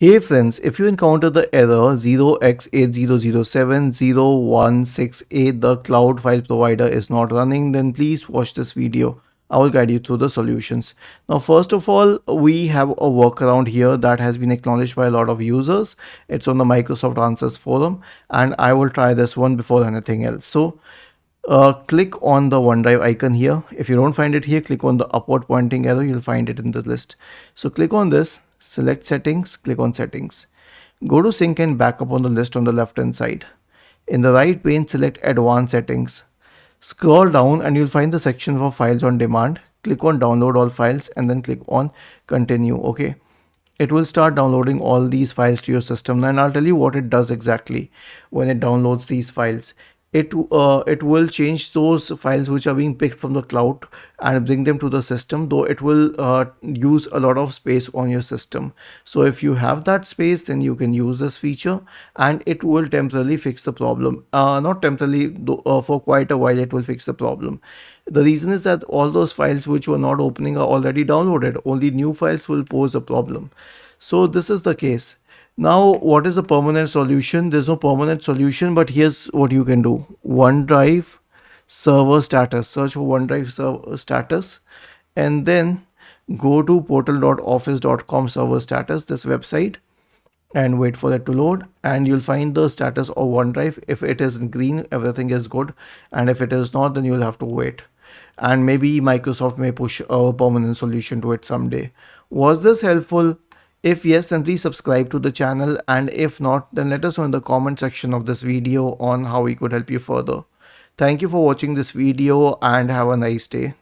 Hey friends, if you encounter the error 0x8007016A, the cloud file provider is not running, then please watch this video. I will guide you through the solutions. Now, first of all, we have a workaround here that has been acknowledged by a lot of users. It's on the Microsoft Answers forum, and I will try this one before anything else. So, click on the OneDrive icon here. If you don't find it here, click on the upward pointing arrow. You'll find it in the list. So click on this, select settings, click on settings. Go to sync and backup on the list on the left hand side. In the right pane, select advanced settings. Scroll down and you'll find the section for files on demand. Click on download all files and then click on continue. Okay. It will start downloading all these files to your system, and I'll tell you what it does exactly when it downloads these files. It will change those files which are being picked from the cloud and bring them to the system, though it will use a lot of space on your system. So if you have that space, then you can use this feature and it will temporarily fix the problem. Not temporarily, though, for quite a while it will fix the problem. The reason is that all those files which were not opening are already downloaded. Only new files will pose a problem. So this is the case. Now, what is a permanent solution? There's no permanent solution, but here's what you can do. OneDrive server status. Search for OneDrive server status and then go to portal.office.com server status, this website, and wait for it to load, and you'll find the status of OneDrive. If it is in green, everything is good, and if it is not, then you'll have to wait, and maybe Microsoft may push a permanent solution to it someday. Was this helpful? If yes, then please subscribe to the channel, and if not, then let us know in the comment section of this video on how we could help you further. Thank you for watching this video and have a nice day.